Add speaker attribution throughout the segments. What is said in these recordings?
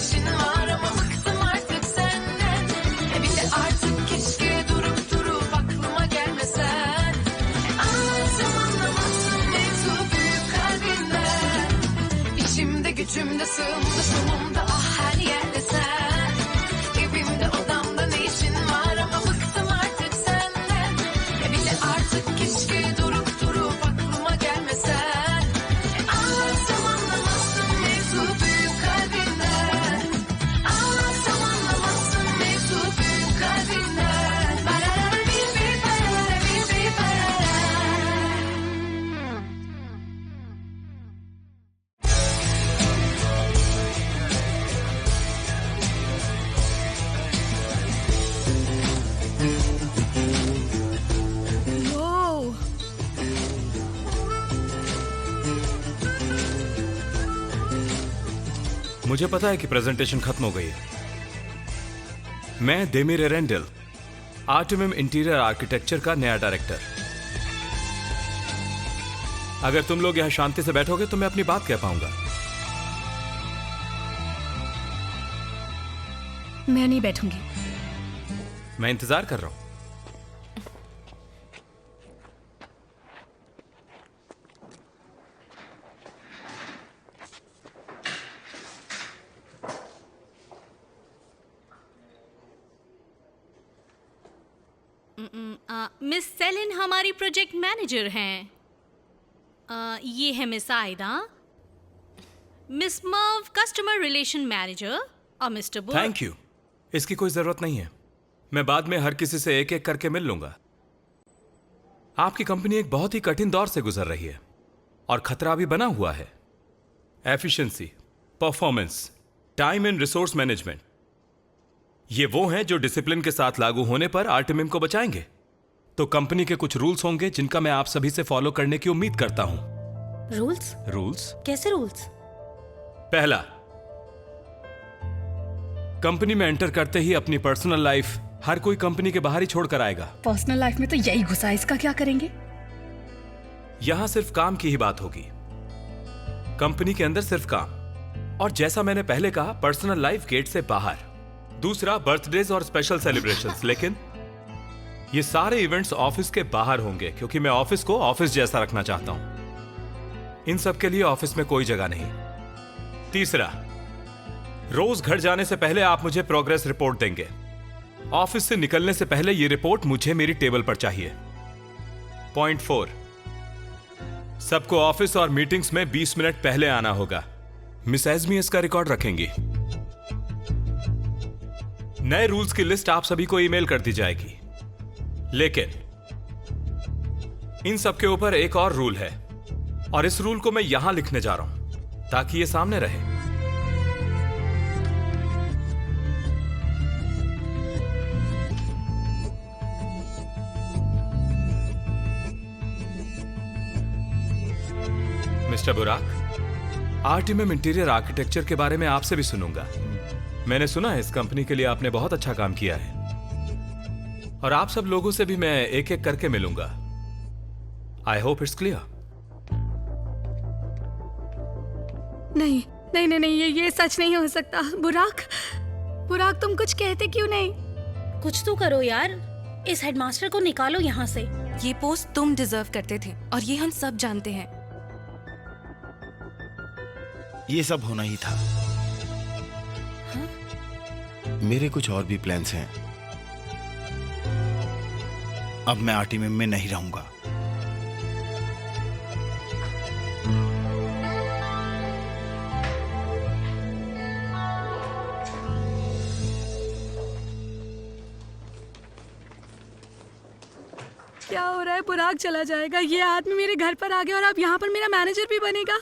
Speaker 1: işin var ama bıktım artık senden. Bir de artık keşke durup durup aklıma gelmesen. Anlatsam anlamazsın mevzu büyük kalbinden. İçimde gücümde sığımda solumda ah her yerde sen. Evimde odamda ne işin var ama bıktım artık senden. Bir de artık keşke durup durup aklıma gelmesen. Anlatsam anlamazsın mevzu büyük kalbinden. Anlatsam anlamazsın mevzu büyük kalbinden. Barara bir barara bir barara.
Speaker 2: Wow.
Speaker 3: मुझे पता है कि presentation खत्म हो गई है। मैं Demir एरेंडल, आर्टिमिम interior architecture का नया डायरेक्टर। अगर तुम लोग यहां शांति से बैठोगे तो मैं अपनी बात कह पाऊंगा।
Speaker 2: मैं नहीं बैठूंगी।
Speaker 3: मैं इंतजार कर रहा हूं।
Speaker 4: मिस सेलिन हमारी प्रोजेक्ट मैनेजर हैं। ये है मिस आयदा, miss Merv customer relation manager और मिस्टर बुल।
Speaker 3: Thank you. इसकी कोई जरूरत नहीं है। मैं बाद में हर किसी से एक एक करके मिल लूंगा। आपकी कंपनी एक बहुत ही कठिन दौर से गुजर रही है और खतरा भी बना हुआ है। Efficiency, performance, time and resource management, ये वो हैं जो डिसिप्लिन के साथ लागू होने पर आर्टिमिम को बचाएंगे। तो कंपनी के कुछ रूल्स होंगे जिनका मैं आप सभी से फॉलो करने की उम्मीद करता हूं।
Speaker 4: रूल्स?
Speaker 3: रूल्स?
Speaker 4: कैसे रूल्स?
Speaker 3: पहला, कंपनी में एंटर करते ही अपनी पर्सनल लाइफ हर कोई कंपनी के बाहर ही छोड़कर आएगा।
Speaker 2: पर्सनल लाइफ में तो यही घुसा है, इसका क्या करेंगे?
Speaker 3: यहां सिर्फ काम की ही बात होगी। कंपनी के अंदर सिर्फ काम। और जैसा मैंने पहले कहा, पर्सनल लाइफ गेट से बाहर। दूसरा, बर्थडेज और स्पेशल सेलिब्रेशंस, लेकिन ये सारे इवेंट्स ऑफिस के बाहर होंगे क्योंकि मैं ऑफिस को ऑफिस जैसा रखना चाहता हूं। इन सब के लिए ऑफिस में कोई जगह नहीं। तीसरा, रोज घर जाने से पहले आप मुझे प्रोग्रेस रिपोर्ट देंगे। ऑफिस से निकलने से पहले ये रिपोर्ट मुझे मेरी टेबल पर चाहिए। पॉइंट 4, सबको ऑफिस और मीटिंग्स में 20 मिनट पहले आना होगा। मिस एज़मी इसका रिकॉर्ड रखेंगी। नए रूल्स की लिस्ट आप सभी को ईमेल कर दी जाएगी, लेकिन इन सब के ऊपर एक और रूल है और इस रूल को मैं यहां लिखने जा रहा हूं ताकि ये सामने रहे। मिस्टर बुराक, आर्टिमिम इंटीरियर आर्किटेक्चर के बारे में आपसे भी सुनूंगा। मैंने सुना है इस कंपनी के लिए आपने बहुत अच्छा काम किया है और आप सब लोगों से भी मैं एक एक करके मिलूंगा। I hope it's clear.
Speaker 2: नहीं नहीं नहीं नहीं, ये सच नहीं हो सकता। बुराक, बुराक तुम कुछ कहते क्यों नहीं?
Speaker 4: कुछ तो करो यार, इस हेडमास्टर को निकालो यहाँ से।
Speaker 5: ये पोस्ट तुम डिजर्व करते थे और ये हम सब जानते हैं।
Speaker 6: ये सब होना ही था।
Speaker 5: हाँ?
Speaker 6: मेरे कुछ और भी प्लान्स हैं। अब मैं आर्टिमिम में नहीं रहूंगा।
Speaker 2: क्या हो रहा है? बुराक चला जाएगा, ये आदमी मेरे घर पर आ गया और अब यहाँ पर मेरा मैनेजर भी बनेगा।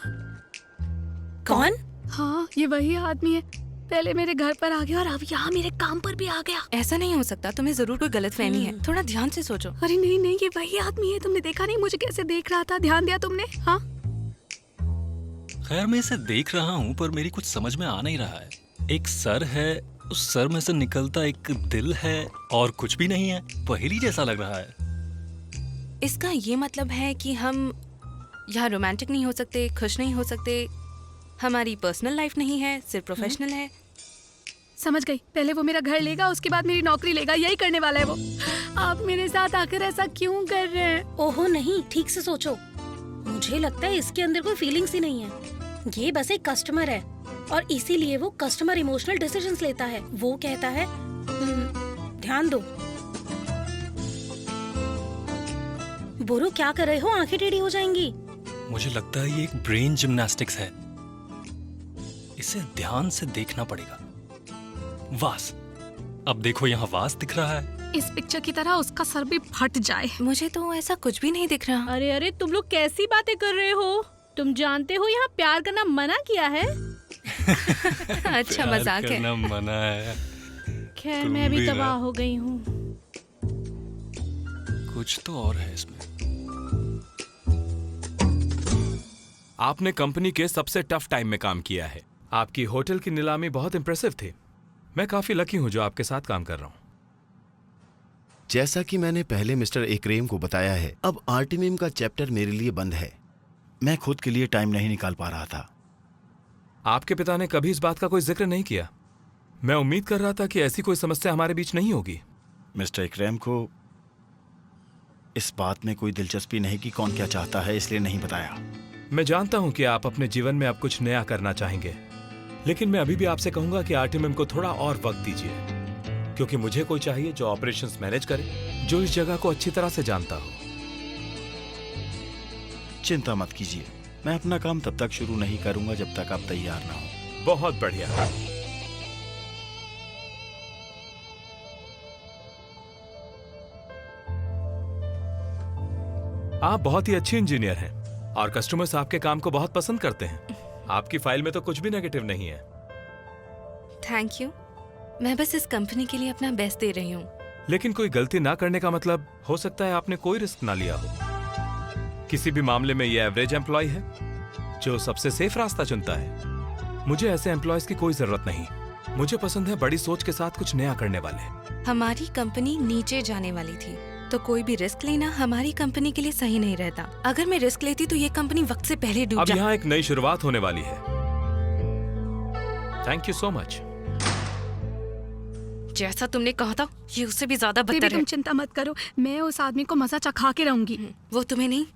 Speaker 4: कौन?
Speaker 2: हाँ, ये वही आदमी है। पहले मेरे घर पर आ गया और अब यहाँ मेरे काम पर भी आ गया।
Speaker 5: ऐसा नहीं हो सकता, तुम्हें जरूर कोई गलतफहमी है। थोड़ा ध्यान से सोचो।
Speaker 2: अरे नहीं नहीं, ये वही आदमी है। तुमने देखा नहीं मुझे कैसे देख रहा था? ध्यान दिया तुमने? हाँ,
Speaker 7: खैर मैं इसे देख रहा हूँ पर मेरी कुछ समझ में आ नहीं रहा है। एक सर है, उस सर में से निकलता एक दिल है और कुछ भी नहीं है। पहेली जैसा लग रहा है।
Speaker 5: इसका ये मतलब है कि हम यहाँ रोमांटिक नहीं हो सकते, खुश नहीं हो सकते, हमारी पर्सनल लाइफ नहीं है, सिर्फ प्रोफेशनल है।
Speaker 2: समझ गई। पहले वो मेरा घर लेगा, उसके बाद मेरी नौकरी लेगा, यही करने वाला है वो। आप मेरे साथ आकर ऐसा क्यों कर रहे हैं?
Speaker 4: ओहो नहीं, ठीक से सोचो। मुझे लगता है इसके अंदर कोई फीलिंग्स ही नहीं है। ये बस एक कस्टमर है और इसीलिए वो कस्टमर इमोशनल डिसीजंस लेता है। वो कहता है ध्यान दो। बोरो क्या कर रहे हो? आंखें टेढ़ी हो जाएंगी।
Speaker 7: मुझे लगता है ये एक ब्रेन जिम्नास्टिक्स है। इसे ध्यान से देखना पड़ेगा। वास, अब देखो यहाँ वास दिख रहा है।
Speaker 2: इस पिक्चर की तरह उसका सर भी फट जाए।
Speaker 5: मुझे तो ऐसा कुछ भी नहीं दिख रहा।
Speaker 4: अरे अरे, तुम लोग कैसी बातें कर रहे हो? तुम जानते हो यहाँ प्यार करना मना किया है।
Speaker 5: अच्छा मजाक है।
Speaker 7: करना मना है।
Speaker 4: खैर
Speaker 7: तुम
Speaker 4: मैं भी
Speaker 7: भी ना।
Speaker 4: तबाह हो गई हूँ।
Speaker 7: कुछ तो और है इसमें।
Speaker 3: आपने कंपनी के सबसे टफ टाइम में काम किया है। आपकी होटल की नीलामी बहुत इंप्रेसिव थी। मैं काफी लकी हूं जो आपके साथ काम कर रहा हूं।
Speaker 6: जैसा कि मैंने पहले मिस्टर एकरेम को बताया है, अब आर्टिमिम का चैप्टर मेरे लिए बंद है। मैं खुद के लिए टाइम नहीं निकाल पा रहा था।
Speaker 3: आपके पिता ने कभी इस बात का कोई जिक्र नहीं किया। मैं उम्मीद कर रहा था कि ऐसी कोई समस्या हमारे बीच नहीं होगी।
Speaker 6: मिस्टर एकरेम को इस बात में कोई दिलचस्पी नहीं कि कौन क्या चाहता है, इसलिए नहीं बताया।
Speaker 3: मैं जानता हूं कि आप अपने जीवन में अब कुछ नया करना चाहेंगे, लेकिन मैं अभी भी आपसे कहूंगा कि आर्टिमिम को थोड़ा और वक्त दीजिए, क्योंकि मुझे कोई चाहिए जो ऑपरेशंस मैनेज करे, जो इस जगह को अच्छी तरह से जानता हो।
Speaker 6: चिंता मत कीजिए, मैं अपना काम तब तक शुरू नहीं करूंगा जब तक आप तैयार ना हो।
Speaker 3: बहुत बढ़िया। आप बहुत ही अच्छे इंजीनियर हैं और कस्टमर्स आपके काम को बहुत पसंद करते हैं। आपकी फाइल में तो कुछ भी नेगेटिव नहीं है।
Speaker 5: Thank you. मैं बस इस कंपनी के लिए अपना बेस्ट दे रही हूँ।
Speaker 3: लेकिन कोई गलती ना करने का मतलब हो सकता है आपने कोई रिस्क ना लिया हो। किसी भी मामले में ये एवरेज एम्प्लॉय है जो सबसे सेफ रास्ता चुनता है। मुझे ऐसे एम्प्लॉयज की कोई जरूरत नहीं। मुझे पसंद है बड़ी सोच के साथ कुछ नया करने वाले।
Speaker 5: हमारी कंपनी नीचे जाने वाली थी, तो कोई भी रिस्क लेना हमारी कंपनी के लिए सही नहीं रहता। अगर मैं रिस्क लेती तो ये कंपनी वक्त से पहले डूब
Speaker 3: अब
Speaker 5: जाती।
Speaker 3: यहाँ एक नई शुरुआत होने वाली है। Thank you so much.
Speaker 5: जैसा तुमने कहा था, ये उससे भी ज्यादा
Speaker 2: बेबी
Speaker 5: बदतर
Speaker 2: तुम
Speaker 5: है।
Speaker 2: चिंता मत करो, मैं उस आदमी को मजा चखा के रहूंगी।
Speaker 5: वो तुम्हें नहीं।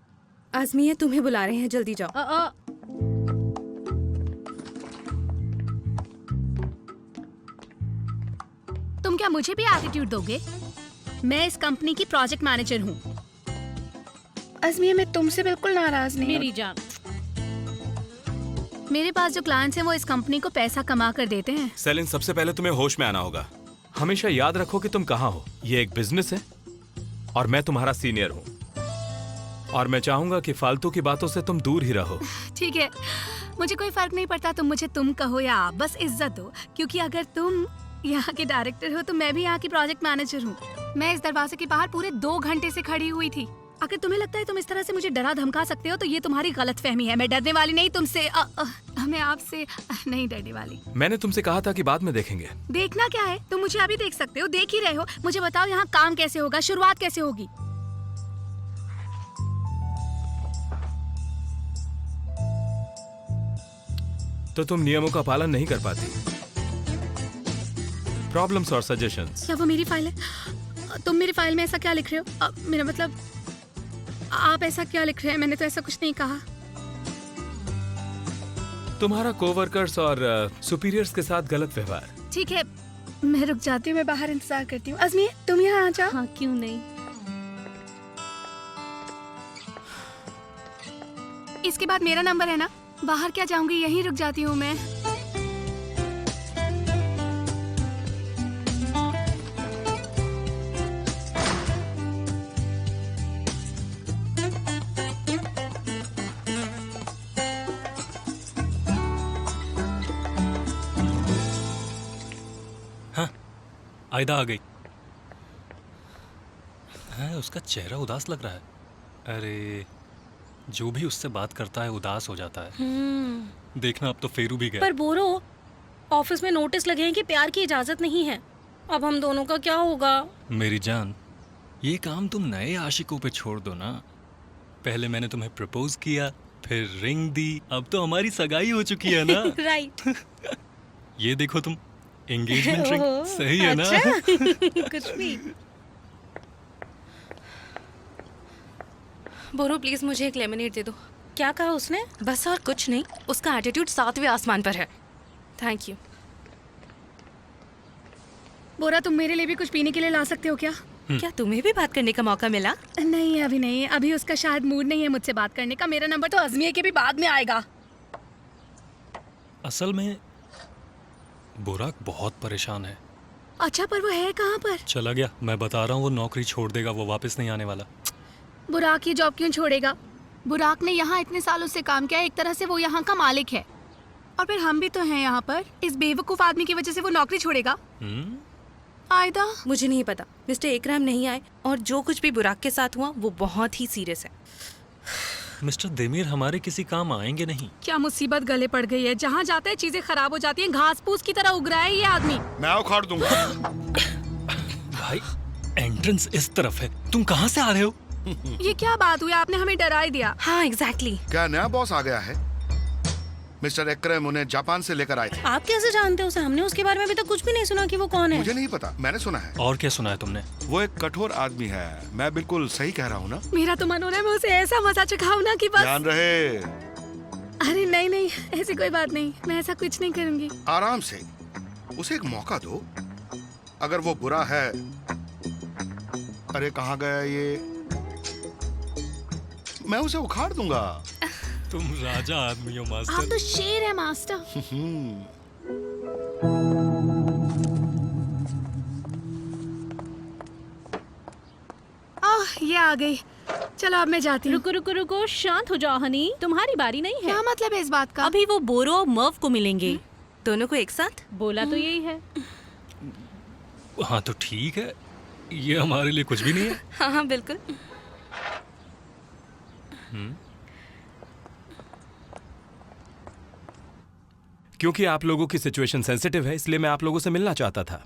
Speaker 8: आजमिया तुम्हें बुला रहे हैं, जल्दी जाओ।
Speaker 2: तुम क्या मुझे भी एटीट्यूड दोगे? मैं इस कंपनी की प्रोजेक्ट मैनेजर हूँ।
Speaker 8: आजमिया मैं तुमसे बिल्कुल नाराज नहीं
Speaker 4: मेरी जान,
Speaker 2: मेरे पास जो क्लाइंट्स हैं वो इस कंपनी को पैसा कमा कर देते हैं।
Speaker 3: सेलिन, सबसे पहले तुम्हें होश में आना होगा। हमेशा याद रखो कि तुम कहाँ हो। ये एक बिजनेस है और मैं तुम्हारा सीनियर हूँ, और मैं चाहूंगा कि फालतू की बातों से तुम दूर ही रहो।
Speaker 2: ठीक है, मुझे कोई फर्क नहीं पड़ता तुम मुझे तुम कहो या आप, बस इज्जत दो। क्योंकि अगर तुम यहाँ के डायरेक्टर हो तो मैं भी यहाँ की प्रोजेक्ट मैनेजर हूँ। मैं इस दरवाजे के बाहर पूरे 2 घंटे से खड़ी हुई थी। अगर तुम्हें लगता है तुम इस तरह से मुझे डरा धमका सकते हो तो ये तुम्हारी गलतफहमी है। मैं डरने वाली नहीं तुमसे, मैं आपसे नहीं डरने वाली।
Speaker 3: मैंने तुमसे कहा था कि बाद में देखेंगे।
Speaker 2: देखना क्या है? तुम मुझे अभी देख सकते हो, देख ही रहे हो। मुझे बताओ यहाँ काम कैसे होगा, शुरुआत कैसे होगी?
Speaker 3: तो तुम नियमों का पालन नहीं कर पाती। प्रॉब्लम्स और सजेशंस।
Speaker 2: क्या वो मेरी फाइल है? तुम मेरी फाइल में ऐसा क्या लिख रहे हो? मेरा मतलब आप ऐसा क्या लिख रहे हैं? मैंने तो ऐसा कुछ नहीं कहा।
Speaker 3: तुम्हारा कोवर्कर्स और सुपीरियर्स के साथ गलत व्यवहार।
Speaker 2: ठीक है, मैं रुक जाती हूँ, मैं बाहर इंतजार करती हूँ। अजमी तुम यहाँ आ जाओ।
Speaker 4: हाँ क्यों नहीं।
Speaker 2: इसके बाद मेरा नंबर है ना? बाहर क्या जाऊंगी, यहीं रुक जाती हूँ मैं।
Speaker 7: आयदा आ गई। है, उसका चेहरा उदास लग रहा है। अरे, जो भी उससे बात करता है उदास हो जाता है। देखना, अब तो फेरू भी गया।
Speaker 4: पर बोरो, ऑफिस में नोटिस लगे हैं कि प्यार की इजाजत नहीं है। अब हम दोनों का क्या होगा?
Speaker 7: मेरी जान, ये काम तुम नए आशिकों पे छोड़ दो ना। पहले मैंने तुम्हें प्रपोज किया, फिर रिंग दी, अब तो हमारी सगाई हो चुकी है ना।
Speaker 4: राइट।
Speaker 7: ये देखो तुम, एंगेजमेंट रिंग
Speaker 4: ओह,
Speaker 7: सही है ना?
Speaker 4: अच्छा। कुछ भी।
Speaker 5: बोरो प्लीज मुझे एक लेमनेड दे दो।
Speaker 4: क्या कहा उसने?
Speaker 5: बस और कुछ नहीं, उसका एटीट्यूड 7वें आसमान पर है। Thank you.
Speaker 2: बोरा, तुम मेरे लिए भी कुछ पीने के लिए ला सकते हो क्या?
Speaker 5: क्या तुम्हें भी बात करने का मौका मिला?
Speaker 2: नहीं अभी नहीं, अभी उसका शायद मूड नहीं है मुझसे बात करने का। मेरा नंबर तो अजमेर के भी बाद में आएगा।
Speaker 7: असल में बुराक बहुत परेशान है।
Speaker 2: अच्छा, पर वो है कहाँ पर?
Speaker 7: चला गया, मैं बता रहा हूँ, वो नौकरी छोड़ देगा, वो वापस नहीं आने वाला।
Speaker 2: बुराक ये जॉब क्यों छोड़ेगा? बुराक ने यहाँ इतने सालों से काम किया, एक तरह से वो यहाँ का मालिक है। और फिर हम भी तो हैं यहाँ पर। इस बेवकूफ आदमी की वजह से वो नौकरी छोड़ेगा? आयदा,
Speaker 5: मुझे नहीं पता। मिस्टर एकराम नहीं आए और जो कुछ भी बुराक के साथ हुआ वो बहुत ही सीरियस है।
Speaker 7: मिस्टर देमीर हमारे किसी काम आएंगे नहीं।
Speaker 2: क्या मुसीबत गले पड़ गई है। जहाँ जाता है चीजें खराब हो जाती हैं। घास फूस की तरह उग रहा है ये आदमी।
Speaker 6: मैं उखाड़ दूंगा।
Speaker 7: भाई एंट्रेंस इस तरफ है, तुम कहाँ से आ रहे हो?
Speaker 2: ये क्या बात हुई? आपने हमें डरा ही दिया।
Speaker 5: हाँ एग्जैक्टली।
Speaker 9: क्या नया बॉस आ गया है? मिस्टर एक्रेम उन्हें जापान से लेकर आए थे।
Speaker 4: आप कैसे जानते हो उसे? हमने उसके बारे में अभी तक कुछ भी नहीं सुना कि वो कौन है।
Speaker 9: मुझे नहीं पता, मैंने सुना है।
Speaker 7: और क्या सुना है तुमने?
Speaker 9: वो एक कठोर आदमी है। मैं बिल्कुल सही कह रहा हूँ ना?
Speaker 2: मेरा तो मन हो रहा है मैं उसे ऐसा मजा चखाऊं ना कि बस।
Speaker 9: ध्यान रहे।
Speaker 2: अरे नहीं नहीं, ऐसी कोई बात नहीं, मैं ऐसा कुछ नहीं करूंगी।
Speaker 9: आराम से उसे एक मौका दो। अगर वो बुरा है, अरे कहाँ गया ये, मैं उसे उखाड़ दूंगा।
Speaker 7: तुम राजा आदमी हो
Speaker 2: आप
Speaker 7: मास्टर।
Speaker 2: तो शेर है मास्टर। ये आ गई। चलो अब मैं जाती हूँ।
Speaker 4: रुको रुको रुको, शांत हो जाओ हनी, तुम्हारी बारी नहीं है।
Speaker 2: क्या मतलब है इस बात का?
Speaker 4: अभी वो बोरो और मर्व को मिलेंगे।
Speaker 5: दोनों को एक साथ?
Speaker 4: बोला तो यही है।
Speaker 7: हाँ तो ठीक है, ये हमारे लिए कुछ भी नहीं है।
Speaker 5: हाँ हाँ बिल्कुल।
Speaker 3: क्योंकि आप लोगों की सिचुएशन सेंसिटिव है, इसलिए मैं आप लोगों से मिलना चाहता था।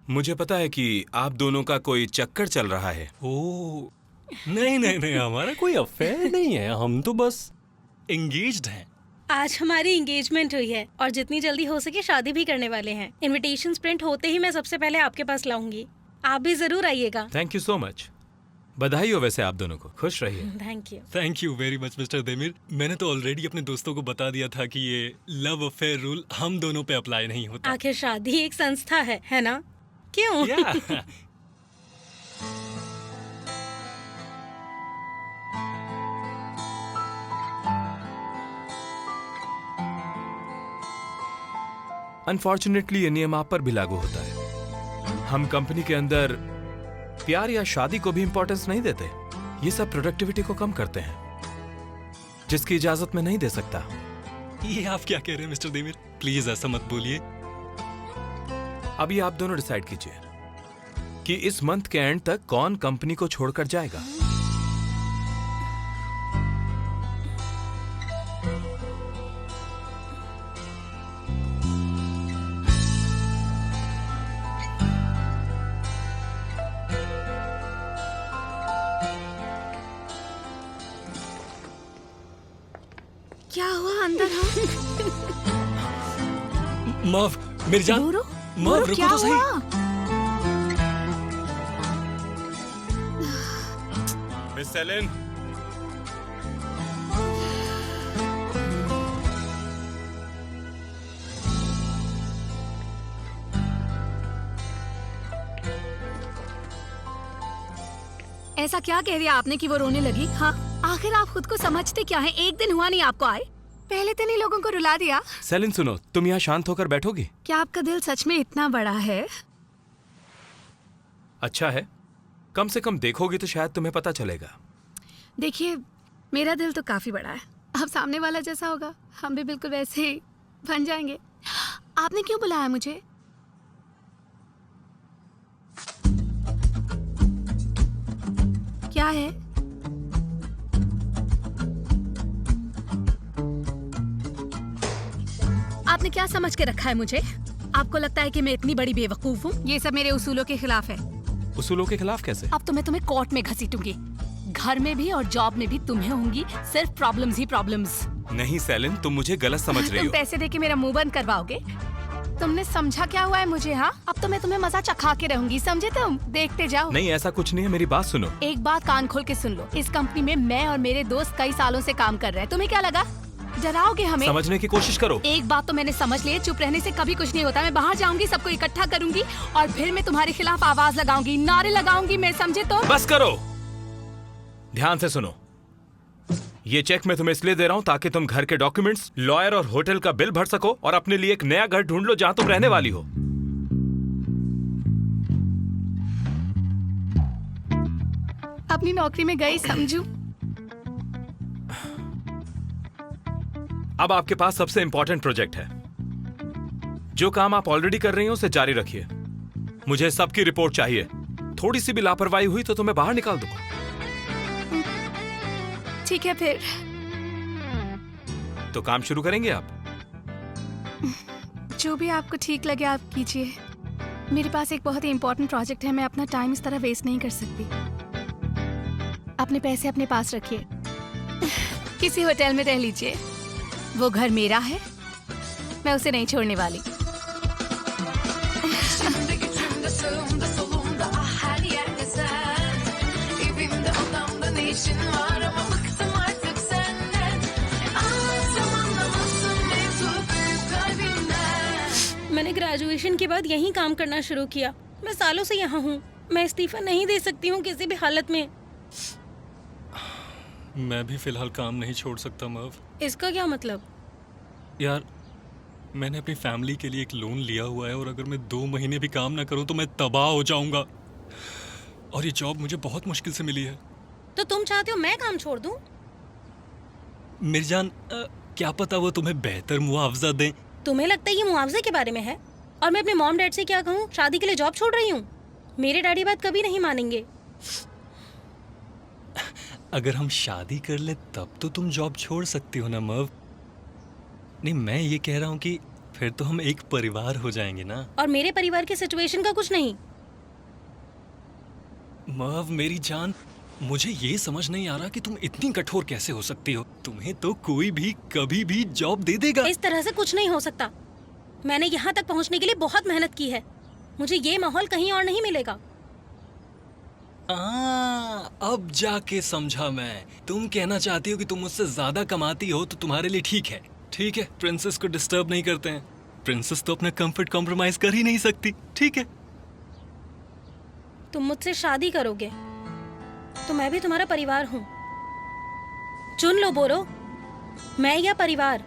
Speaker 3: मुझे पता है कि आप दोनों का कोई चक्कर चल रहा है।
Speaker 7: ओ नहीं नहीं नहीं, हमारा कोई अफेयर नहीं है, हम तो बस एंगेज्ड हैं।
Speaker 4: आज हमारी एंगेजमेंट हुई है और जितनी जल्दी हो सके शादी भी करने वाले हैं। इनविटेशंस प्रिंट होते ही मैं सबसे पहले आपके पास लाऊंगी। आप भी जरूर आइएगा।
Speaker 3: Thank you so much. बधाई हो वैसे आप दोनों को, खुश रहिए।
Speaker 4: Thank you.
Speaker 7: Thank you very much mister Demir. मैंने तो ऑलरेडी अपने दोस्तों को बता दिया था कि ये लव अफेयर रूल हम दोनों पे अप्लाई नहीं होता।
Speaker 4: आखिर शादी एक संस्था है ना? क्यों?
Speaker 7: Yeah.
Speaker 3: अनफॉर्चुनेटली ये नियम आप पर भी लागू होता है। हम कंपनी के अंदर प्यार या शादी को भी इंपॉर्टेंस नहीं देते। ये सब प्रोडक्टिविटी को कम करते हैं, जिसकी इजाजत मैं नहीं दे सकता।
Speaker 7: ये आप क्या कह रहे हैं मिस्टर देमीर? प्लीज ऐसा मत बोलिए।
Speaker 3: अभी आप दोनों डिसाइड कीजिए कि इस मंथ के एंड तक कौन कंपनी को छोड़कर जाएगा।
Speaker 2: क्या हुआ अंदर?
Speaker 7: माफ मेरी जान।
Speaker 2: बोरो,
Speaker 7: माफ
Speaker 2: बोरो,
Speaker 7: रुको
Speaker 2: क्या
Speaker 7: तो सही।
Speaker 2: हुआ?
Speaker 3: मिस सेलिन,
Speaker 2: ऐसा क्या कह दिया आपने कि वो रोने लगी? हाँ, आखिर आप खुद को समझते क्या हैं? एक दिन हुआ नहीं आपको आए, पहले दिन ही लोगों को रुला दिया।
Speaker 3: सेलिन सुनो, तुम यहाँ शांत होकर बैठोगी?
Speaker 2: क्या आपका दिल सच में इतना बड़ा है?
Speaker 3: अच्छा है, कम से कम देखोगी तो शायद तुम्हें पता चलेगा।
Speaker 2: देखिए, मेरा दिल तो काफी बड़ा है। अब सामने वाला जैसा होगा हम भी बिल्कुल वैसे ही बन जाएंगे। आपने क्यों बुलाया मुझे? क्या है? आपने क्या समझ के रखा है मुझे? आपको लगता है कि मैं इतनी बड़ी बेवकूफ हूँ? ये सब मेरे उसूलों के खिलाफ है।
Speaker 3: उसूलों के खिलाफ कैसे?
Speaker 2: अब तो मैं तुम्हें कोर्ट में घसीटूंगी। घर में भी और जॉब में भी तुम्हें होंगी सिर्फ प्रॉब्लम्स ही प्रॉब्लम्स।
Speaker 3: नहीं सेलिन, तुम मुझे गलत समझ रही
Speaker 2: तुम
Speaker 3: हो।
Speaker 2: पैसे देके मेरा मुंह बंद करवाओगे? तुमने समझा क्या हुआ है मुझे? हाँ, अब तो मैं तुम्हें मजा चखा के रहूंगी, समझे तुम? देखते जाओ।
Speaker 3: नहीं, ऐसा कुछ नहीं है, मेरी बात सुनो।
Speaker 2: एक बात कान खोल के सुन लो, इस कंपनी में मैं और मेरे दोस्त कई सालों से काम कर रहे हैं। तुम्हें क्या लगा डराओगे हमें?
Speaker 3: समझने की कोशिश करो।
Speaker 2: एक बात तो मैंने समझ ली है, चुप रहने से कभी कुछ नहीं होता। मैं बाहर जाऊंगी, सबको इकट्ठा करूंगी और फिर मैं तुम्हारे खिलाफ आवाज लगाऊंगी, नारे लगाऊंगी, मैं समझे तो?
Speaker 3: बस करो, ध्यान से सुनो। ये चेक मैं तुम्हें इसलिए दे रहा हूँ ताकि तुम घर के डॉक्यूमेंट्स, लॉयर और होटल का बिल भर सको और अपने लिए एक नया घर ढूंढ लो जहाँ तुम रहने वाली हो।
Speaker 2: अपनी नौकरी में गई समझू।
Speaker 3: अब आपके पास सबसे इंपॉर्टेंट प्रोजेक्ट है। जो काम आप ऑलरेडी कर रही हो उसे जारी रखिए। मुझे सबकी रिपोर्ट चाहिए। थोड़ी सी भी लापरवाही हुई तो तुम्हें बाहर निकाल दूंगा।
Speaker 2: ठीक है फिर।
Speaker 3: तो काम शुरू करेंगे आप?
Speaker 2: जो भी आपको ठीक लगे आप कीजिए। मेरे पास एक बहुत ही इंपॉर्टेंट प्रोजेक्ट है, मैं अपना टाइम इस तरह वेस्ट नहीं कर सकती। अपने पैसे अपने पास रखिए, किसी होटल में रह लीजिए। वो घर मेरा है, मैं उसे नहीं छोड़ने वाली।
Speaker 1: İçimde gücümde sağımda solumda ah her yerde sen. Evimde odamda ne işin var ama bıktım artık senden. Anlatsam anlamazsın mevzu büyük kalbimden.
Speaker 4: मैंने ग्रेजुएशन के बाद यहीं काम करना शुरू किया। मैं सालों से यहाँ हूँ। मैं इस्तीफा नहीं दे सकती हूँ किसी भी हालत में।
Speaker 7: मैं भी फिलहाल काम नहीं छोड़ सकता मर्व।
Speaker 4: इसका क्या मतलब?
Speaker 7: यार, मैंने अपनी फैमिली के लिए एक लोन लिया हुआ है और अगर मैं 2 महीने भी काम ना करूं तो मैं तबाह हो जाऊंगा। और ये जॉब मुझे बहुत मुश्किल से मिली है।
Speaker 4: तो तुम चाहते हो मैं काम छोड़ दूं?
Speaker 7: मिर्जान, क्या पता वो तुम्हें बेहतर मुआवजा दें।
Speaker 4: तुम्हें लगता है ये मुआवजे के बारे में है? और मैं अपने मॉम डैड से क्या कहूँ? शादी के लिए जॉब छोड़ रही हूँ? मेरे डैडी बात कभी नहीं मानेंगे।
Speaker 7: अगर हम शादी कर ले तब तो तुम जॉब छोड़ सकती हो ना मर्व। नहीं, मैं ये कह रहा हूँ कि फिर तो हम एक परिवार हो जाएंगे ना।
Speaker 4: और मेरे परिवार की सिचुएशन का कुछ नहीं।
Speaker 7: मर्व मेरी जान, मुझे ये समझ नहीं आ रहा कि तुम इतनी कठोर कैसे हो सकती हो। तुम्हें तो कोई भी कभी भी जॉब दे देगा।
Speaker 4: इस तरह से कुछ नहीं हो सकता। मैंने यहाँ तक पहुँचने के लिए बहुत मेहनत की है। मुझे ये माहौल कहीं और नहीं मिलेगा।
Speaker 7: अब जाके समझा मैं। तुम कहना चाहती हो कि तुम मुझसे ज्यादा कमाती हो तो तुम्हारे लिए ठीक है। ठीक है, प्रिंसेस को डिस्टर्ब नहीं करते हैं। प्रिंसेस तो अपना कंफर्ट कॉम्प्रोमाइज कर ही नहीं सकती। ठीक है,
Speaker 4: तुम मुझसे शादी करोगे तो मैं भी तुम्हारा परिवार हूँ। चुन लो बोरो, मैं या परिवार।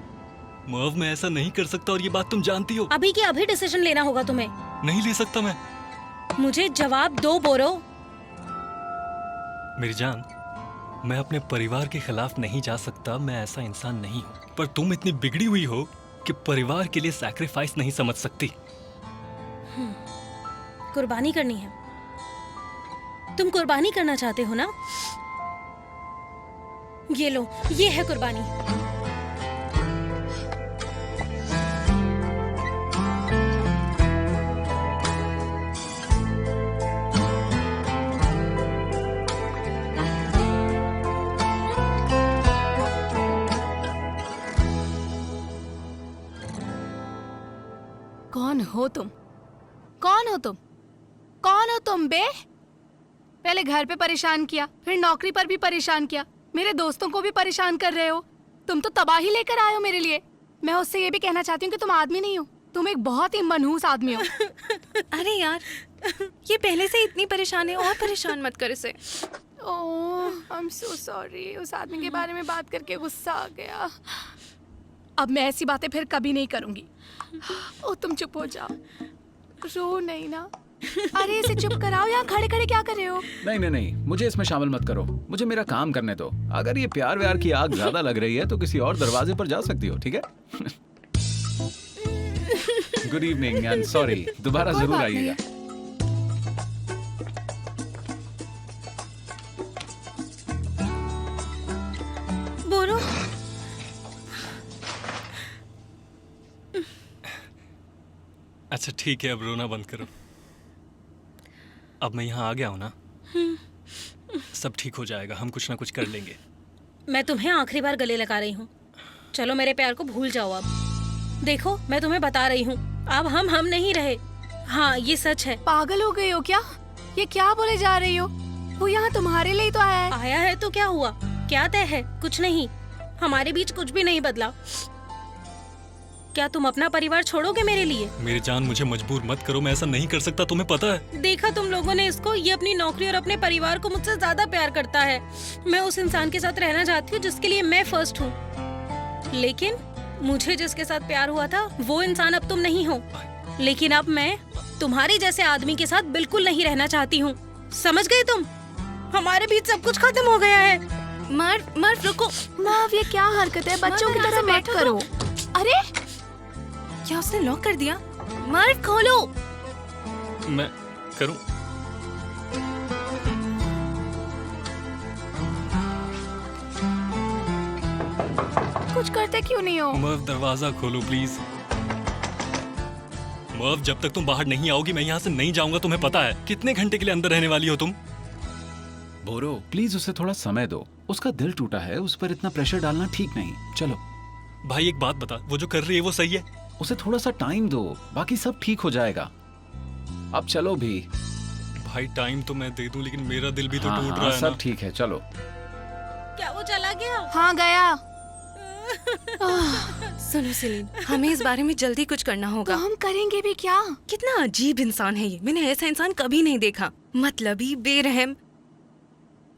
Speaker 7: मर्व मैं ऐसा नहीं कर सकता और ये बात तुम जानती हो।
Speaker 4: अभी के अभी डिसीजन लेना होगा तुम्हें।
Speaker 7: नहीं ले सकता मैं।
Speaker 4: मुझे जवाब दो बोरो।
Speaker 7: मेरी जान, मैं अपने परिवार के खिलाफ नहीं जा सकता। मैं ऐसा इंसान नहीं हूँ। पर तुम इतनी बिगड़ी हुई हो कि परिवार के लिए सैक्रिफाइस नहीं समझ सकती।
Speaker 4: कुर्बानी करनी है। तुम कुर्बानी करना चाहते हो ना? ये लो, ये है कुर्बानी।
Speaker 2: कौन हो तुम? कौन हो तुम? कौन हो तुम बे? पहले घर पे परेशान किया, फिर नौकरी पर भी परेशान किया, मेरे दोस्तों को भी परेशान कर रहे हो। तुम तो तबाही लेकर आए हो मेरे लिए। मैं उससे ये भी कहना चाहती हूँ कि तुम आदमी नहीं हो, तुम एक बहुत ही मनहूस आदमी हो।
Speaker 5: अरे यार, ये पहले से इतनी परेशान है और परेशान मत कर इसे।
Speaker 2: ओह, आई एम सो सॉरी। उस आदमी के बारे में बात करके गुस्सा आ गया। अब मैं ऐसी बातें फिर कभी नहीं करूंगी। ओ तुम चुप हो जाओ, रो नहीं ना। अरे इसे चुप कराओ, यहाँ खड़े खड़े क्या कर रहे हो?
Speaker 10: नहीं नहीं नहीं, मुझे इसमें शामिल मत करो। मुझे मेरा काम करने दो। अगर ये प्यार व्यार की आग ज्यादा लग रही है तो किसी और दरवाजे पर जा सकती हो, ठीक है? गुड इवनिंग एंड सॉरी, दोबारा
Speaker 2: कोई
Speaker 10: जरूर
Speaker 2: बात
Speaker 10: आइएगा।
Speaker 4: बोलो।
Speaker 7: अच्छा ठीक है, अब रोना बंद करो। अब मैं यहाँ आ गया हूँ ना, सब ठीक हो जाएगा। हम कुछ ना कुछ कर लेंगे।
Speaker 4: मैं तुम्हें आखिरी बार गले लगा रही हूँ। चलो मेरे प्यार को भूल जाओ अब। देखो मैं तुम्हें बता रही हूँ, अब हम नहीं रहे। हाँ, ये सच है।
Speaker 2: पागल हो गई हो क्या? ये क्या बोले जा रही हो? वो यहाँ तुम्हारे लिए तो आया है।
Speaker 4: आया है तो क्या हुआ? क्या तय है? कुछ नहीं, हमारे बीच कुछ भी नहीं बदला। क्या तुम अपना परिवार छोड़ोगे मेरे लिए?
Speaker 7: मेरी जान, मुझे मजबूर मत करो, मैं ऐसा नहीं कर सकता, तुम्हें पता है।
Speaker 4: देखा तुम लोगों ने इसको, ये अपनी नौकरी और अपने परिवार को मुझसे ज्यादा प्यार करता है। मैं उस इंसान के साथ रहना चाहती हूँ जिसके लिए मैं फर्स्ट हूँ, लेकिन मुझे जिसके साथ प्यार हुआ था वो इंसान अब तुम नहीं हो। लेकिन अब मैं तुम्हारे जैसे आदमी के साथ बिल्कुल नहीं रहना चाहती हूँ, समझ गए तुम? हमारे बीच सब कुछ खत्म हो गया है।
Speaker 5: मर्फ रुको।
Speaker 2: माँ, ये क्या हरकत है? बच्चों की तरह मत करो। अरे
Speaker 5: क्या उसने लॉक कर दिया? मर्फ खोलो।
Speaker 7: मैं करूं?
Speaker 2: कुछ करते क्यों नहीं हो?
Speaker 7: मर्व, दरवाजा खोलो प्लीज। मर्व, जब तक तुम बाहर नहीं आओगी मैं यहाँ से नहीं जाऊंगा। तुम्हें पता है कितने घंटे के लिए अंदर रहने वाली हो तुम?
Speaker 10: बोरो, प्लीज उसे थोड़ा समय दो। उसका दिल टूटा है, उस पर इतना प्रेशर डालना ठीक नहीं। चलो।
Speaker 7: भाई एक बात बता, वो जो कर रही है वो सही है?
Speaker 10: उसे थोड़ा सा टाइम दो, बाकी सब ठीक हो जाएगा। अब चलो भी।
Speaker 7: भाई टाइम तो मैं दे दूं, लेकिन मेरा दिल भी तो
Speaker 10: हाँ,
Speaker 7: टूट
Speaker 10: हाँ,
Speaker 7: रहा है
Speaker 10: सब
Speaker 7: ना।
Speaker 10: ठीक है, चलो।
Speaker 4: क्या वो चला गया?
Speaker 2: हाँ, गया।
Speaker 5: सुनो सेलिन, हमें इस बारे में जल्दी कुछ करना
Speaker 2: तो
Speaker 5: होगा।
Speaker 2: हम करेंगे भी क्या?
Speaker 5: कितना अजीब इंसान है ये, मैंने ऐसा इंसान कभी नहीं देखा। मतलबी, बेरहम।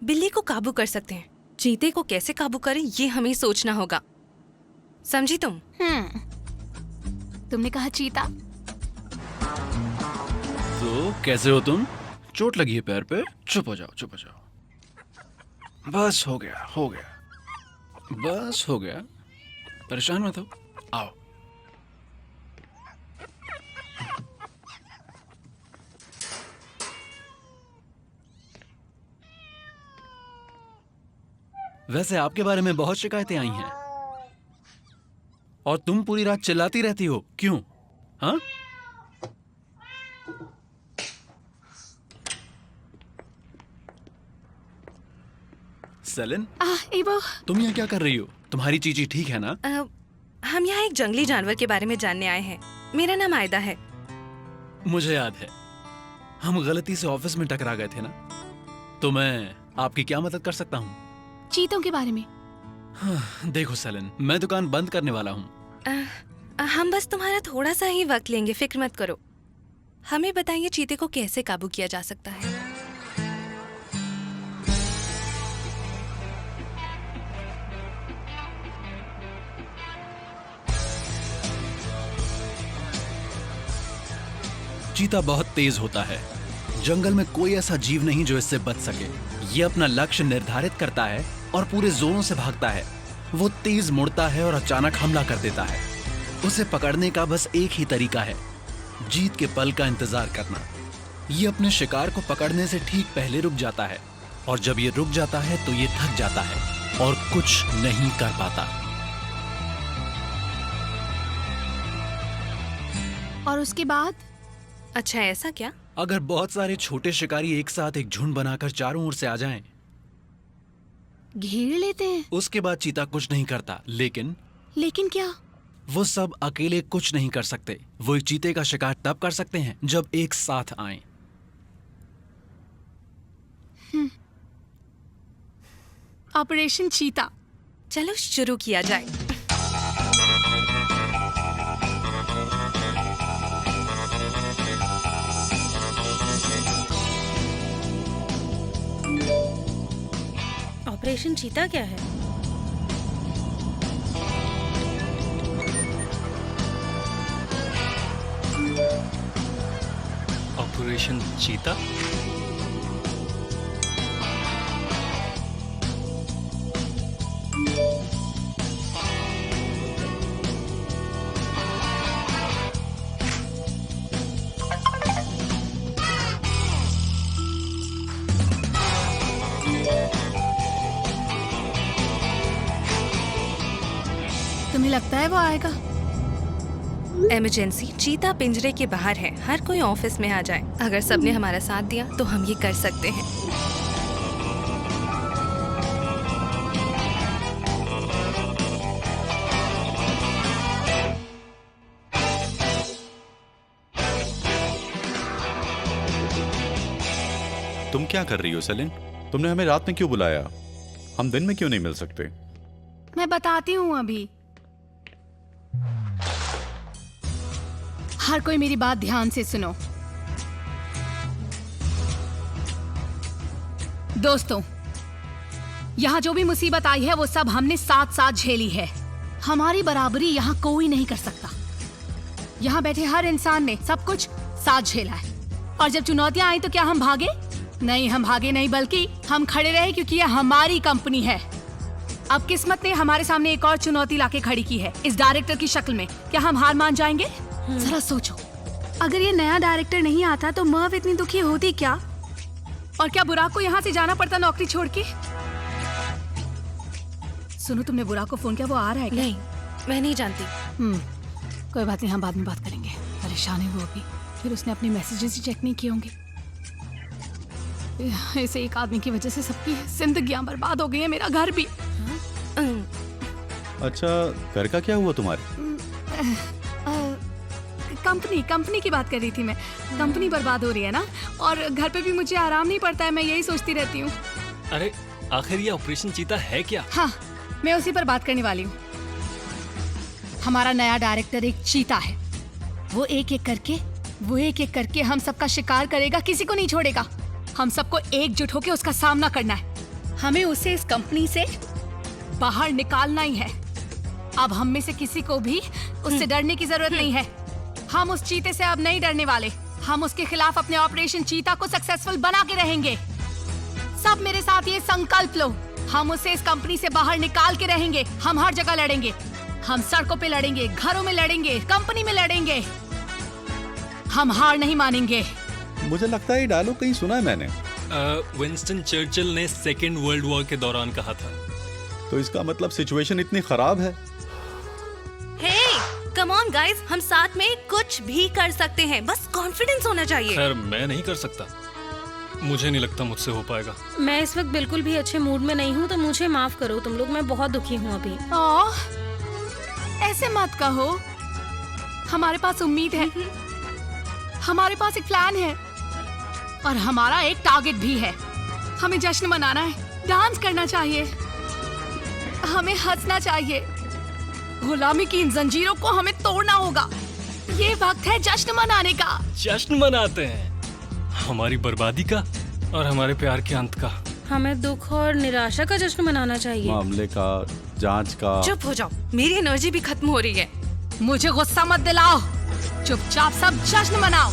Speaker 5: बिल्ली को काबू कर सकते हैं, चीते को कैसे काबू करें ये हमें सोचना होगा, समझी तुम?
Speaker 2: तुमने कहा चीता।
Speaker 10: तो कैसे हो तुम? चोट लगी है पैर पे? चुप हो जाओ, चुप हो जाओ। बस हो गया, हो गया, बस हो गया। परेशान मत हो, आओ। वैसे आपके बारे में बहुत शिकायतें आई हैं और तुम पूरी रात चिल्लाती रहती हो, क्यों? हाँ? सेलिन,
Speaker 2: इवो,
Speaker 5: तुम
Speaker 10: यहाँ क्या कर रही हो? तुम्हारी चीची ठीक है ना?
Speaker 5: हम यहाँ एक जंगली जानवर के बारे में जानने आए हैं। मेरा नाम आयदा है।
Speaker 10: मुझे याद है, हम गलती से ऑफिस में टकरा गए थे ना? तो मैं आपकी क्या मदद कर सकता हूँ?
Speaker 2: चीतों के बारे में।
Speaker 10: हाँ, देखो सेलिन, मैं दुकान बंद करने वाला हूँ।
Speaker 5: हम बस तुम्हारा थोड़ा सा ही वक्त लेंगे, फिक्र मत करो। हमें बताइए चीते को कैसे काबू किया जा सकता है।
Speaker 10: चीता बहुत तेज होता है। जंगल में कोई ऐसा जीव नहीं जो इससे बच सके। ये अपना लक्ष्य निर्धारित करता है और पूरे जोरों से भागता है। वो तेज मुड़ता है और अचानक हमला कर देता है। उसे पकड़ने का बस एक ही तरीका है, जीत के पल का इंतजार करना। ये अपने शिकार को पकड़ने से ठीक पहले रुक जाता है और जब ये रुक जाता है तो ये थक जाता है और कुछ नहीं कर पाता।
Speaker 2: और उसके बाद?
Speaker 5: अच्छा, ऐसा क्या?
Speaker 10: अगर बहुत सारे छोटे शिकारी एक साथ एक झुंड बनाकर चारों ओर से आ जाएं,
Speaker 2: घेर लेते हैं।
Speaker 10: उसके बाद चीता कुछ नहीं करता। लेकिन
Speaker 2: क्या?
Speaker 10: वो सब अकेले कुछ नहीं कर सकते। वो एक चीते का शिकार तब कर सकते हैं जब एक साथ आएं।
Speaker 2: ऑपरेशन चीता।
Speaker 5: चलो शुरू किया जाए।
Speaker 4: ऑपरेशन चीता क्या है?
Speaker 7: ऑपरेशन चीता?
Speaker 2: तुम्हें लगता है वो आएगा?
Speaker 5: इमरजेंसी, चीता पिंजरे के बाहर है। हर कोई ऑफिस में आ जाए। अगर सबने हमारा साथ दिया तो हम ये कर सकते हैं।
Speaker 11: तुम क्या कर रही हो सेलिन? तुमने हमें रात में क्यों बुलाया? हम दिन में क्यों नहीं मिल सकते?
Speaker 2: मैं बताती हूँ अभी। हर कोई मेरी बात ध्यान से सुनो। दोस्तों, यहाँ जो भी मुसीबत आई है वो सब हमने साथ साथ झेली है। हमारी बराबरी यहाँ कोई नहीं कर सकता। यहाँ बैठे हर इंसान ने सब कुछ साथ झेला है। और जब चुनौतियां आई तो क्या हम भागे? नहीं, हम भागे नहीं, बल्कि हम खड़े रहे, क्योंकि यह हमारी कंपनी है। अब किस्मत ने हमारे सामने एक और चुनौती लाके खड़ी की है, इस डायरेक्टर की शक्ल में। क्या हम हार मान जाएंगे? जरा सोचो, अगर ये नया डायरेक्टर नहीं आता तो मर्व इतनी दुखी होती क्या? और क्या बुराक को यहाँ से जाना पड़ता नौकरी छोड़ के? सुनो, तुमने बुराक को फोन किया? वो आ रहा है क्या?
Speaker 4: नहीं, मैं नहीं जानती।
Speaker 2: कोई बात नहीं, हम बाद में बात करेंगे। परेशान है वो अभी। फिर उसने अपने मैसेजेस ही चेक नहीं किए होंगे। ऐसे एक आदमी की वजह से सबकी जिंदगियां बर्बाद हो गई है, मेरा घर भी।
Speaker 11: अच्छा, घर का क्या हुआ तुम्हारे?
Speaker 2: कंपनी की बात कर रही थी मैं। कंपनी बर्बाद हो रही है ना, और घर पे भी मुझे आराम नहीं पड़ता है। मैं यही सोचती रहती हूँ।
Speaker 7: अरे आखिर ये ऑपरेशन चीता है क्या?
Speaker 2: हाँ, मैं उसी पर बात करने वाली हूँ। हमारा नया डायरेक्टर एक चीता है। वो एक एक करके हम सबका शिकार करेगा, किसी को नहीं छोड़ेगा। हम सबको एकजुट होकर उसका सामना करना है। हमें उसे इस कंपनी से बाहर निकालना ही है। अब हम में से किसी को भी उससे डरने की जरूरत नहीं है। हम उस चीते से अब नहीं डरने वाले। हम उसके खिलाफ अपने ऑपरेशन चीता को सक्सेसफुल बना के रहेंगे। सब मेरे साथ ये संकल्प लो, हम उसे इस कंपनी से बाहर निकाल के रहेंगे। हम हर जगह लड़ेंगे। हम सड़कों पे लड़ेंगे, घरों में लड़ेंगे, कंपनी में लड़ेंगे। हम हार नहीं मानेंगे।
Speaker 11: मुझे लगता है ये डायलॉग कहीं सुना है मैंने।
Speaker 7: विंस्टन चर्चिल ने सेकेंड वर्ल्ड वॉर के दौरान कहा था।
Speaker 11: तो इसका मतलब सिचुएशन इतनी खराब है?
Speaker 5: हे, कम ऑन गाइस, हम साथ में कुछ भी कर सकते हैं, बस कॉन्फिडेंस होना चाहिए।
Speaker 7: खैर, मैं नहीं कर सकता। मुझे नहीं लगता मुझसे हो पाएगा।
Speaker 4: मैं इस वक्त बिल्कुल भी अच्छे मूड में नहीं हूँ, तो मुझे माफ करो तुम लोग। मैं बहुत दुखी हूँ अभी।
Speaker 2: ऐसे मत कहो। हमारे पास उम्मीद है, हमारे पास एक प्लान है, और हमारा एक टारगेट भी है। हमें जश्न मनाना है, डांस करना चाहिए, हमें हंसना चाहिए। गुलामी की इन जंजीरों को हमें तोड़ना होगा। ये वक्त है जश्न मनाने का।
Speaker 7: जश्न मनाते हैं हमारी बर्बादी का और हमारे प्यार के अंत का।
Speaker 4: हमें दुख और निराशा का जश्न मनाना चाहिए।
Speaker 11: मामले का, जांच का।
Speaker 5: चुप हो जाओ, मेरी एनर्जी भी खत्म हो रही है।
Speaker 2: मुझे गुस्सा मत दिलाओ, चुपचाप सब जश्न मनाओ।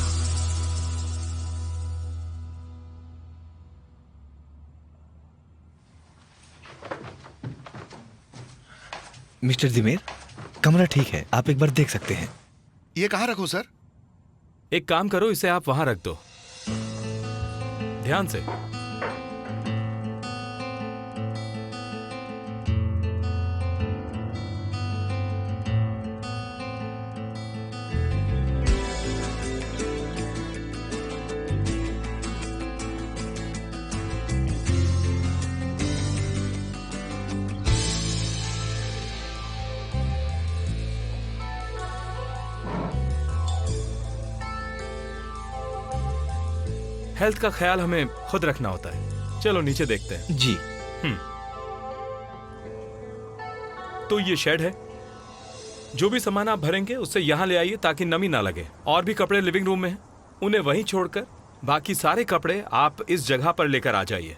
Speaker 12: मिस्टर दिमेर, कमरा ठीक है, आप एक बार देख सकते हैं।
Speaker 9: ये कहाँ रखूं सर?
Speaker 3: एक काम करो, इसे आप वहां रख दो, ध्यान से। हेल्थ का ख्याल हमें खुद रखना होता है। चलो नीचे देखते हैं।
Speaker 12: जी।
Speaker 3: तो ये शेड है, जो भी सामान आप भरेंगे उससे यहाँ ले आइए ताकि नमी ना लगे। और भी कपड़े लिविंग रूम में हैं, उन्हें वहीं छोड़कर बाकी सारे कपड़े आप इस जगह पर लेकर आ जाइए।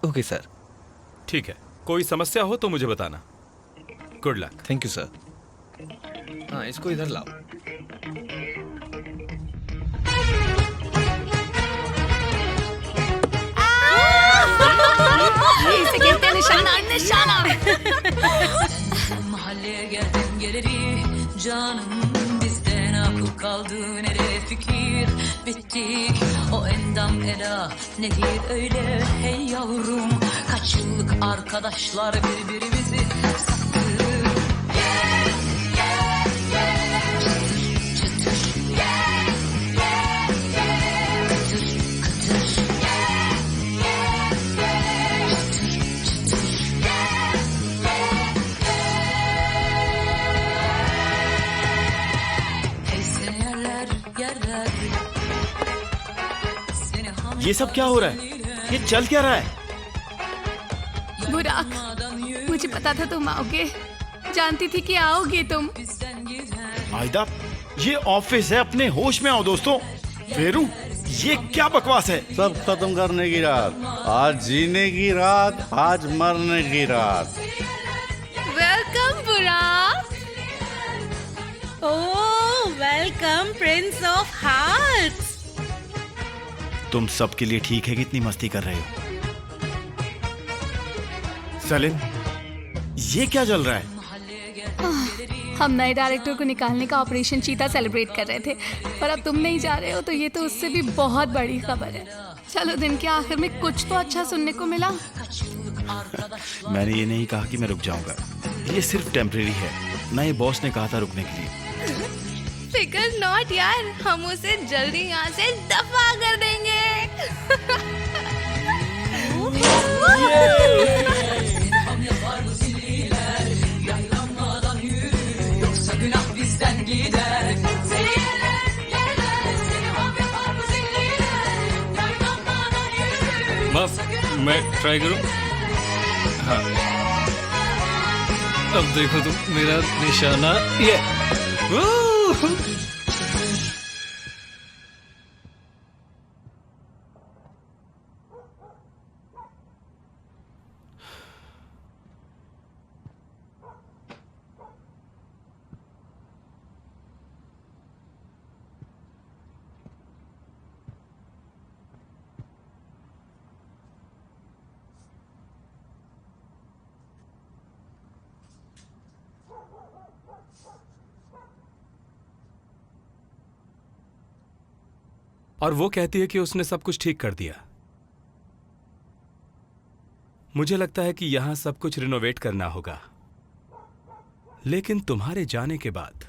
Speaker 12: Okay sir.
Speaker 3: ठीक है, कोई समस्या हो तो मुझे बताना। Good luck.
Speaker 12: Thank you sir. हाँ, इसको इधर लाओ।
Speaker 2: इसे कहते हैं निशाना, निशाना।
Speaker 1: Mahalleye geldim geleli canım bizden akıl kaldı nereye fikir bittik o endam ela nedir öyle hey yavrum kaç yıllık arkadaşlar birbirimizi sattık.
Speaker 6: ये सब क्या हो रहा है? ये चल क्या रहा है?
Speaker 2: बुराक, मुझे पता था तुम आओगे, जानती थी कि आओगे तुम।
Speaker 6: आयदा, ये ऑफिस है, अपने होश में आओ दोस्तों। फेरू, ये क्या बकवास है?
Speaker 11: सब खत्म करने की रात, आज जीने की रात, आज मरने की रात।
Speaker 5: वेलकम बुराक। ओह वेलकम प्रिंस ऑफ हार्ट्स।
Speaker 6: तुम सबके लिए ठीक है कि इतनी मस्ती कर रहे हो? सलीम, ये क्या चल रहा है?
Speaker 2: हम नए डायरेक्टर को निकालने का ऑपरेशन चीता सेलिब्रेट कर रहे थे, पर अब तुम नहीं जा रहे हो तो ये तो उससे भी बहुत बड़ी खबर है। चलो, दिन के आखिर में कुछ तो अच्छा सुनने को मिला।
Speaker 6: मैंने ये नहीं कहा कि मैं रुक जाऊंगा, ये सिर्फ टेम्परेरी है। नए बॉस ने कहा था रुकने के लिए।
Speaker 5: फिकर नॉट यार, हम उसे जल्दी यहाँ से दफा कर देंगे।
Speaker 7: माफ, मैं ट्राई करूं? हाँ, अब देखो तुम, मेरा निशाना ये।
Speaker 3: और वो कहती है कि उसने सब कुछ ठीक कर दिया। मुझे लगता है कि यहां सब कुछ रिनोवेट करना होगा, लेकिन तुम्हारे जाने के बाद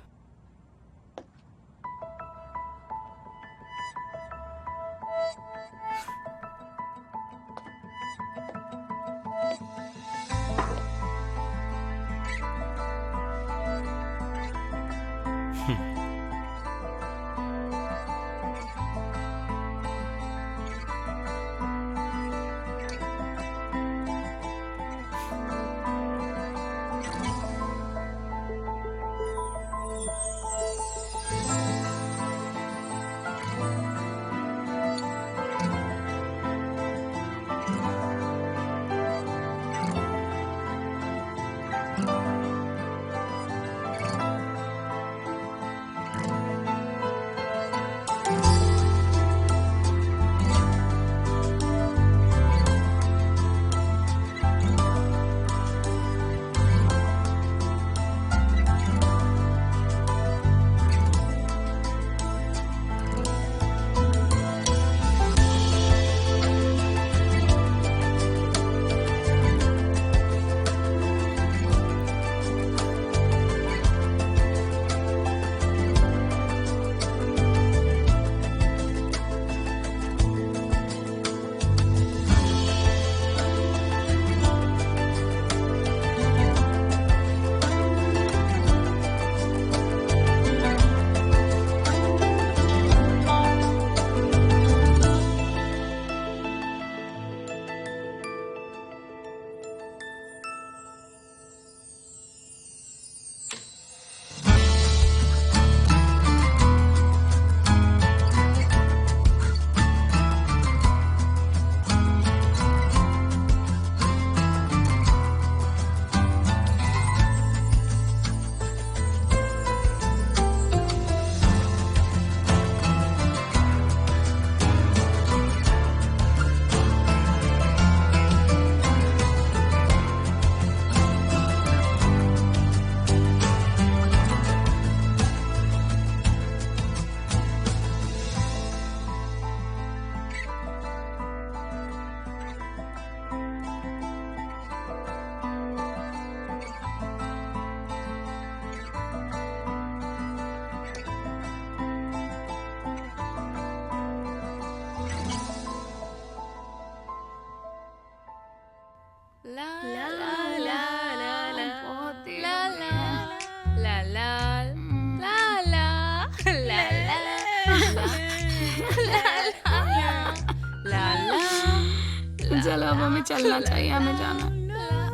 Speaker 2: चलो अब हमें चलना चाहिए, हमें जाना है।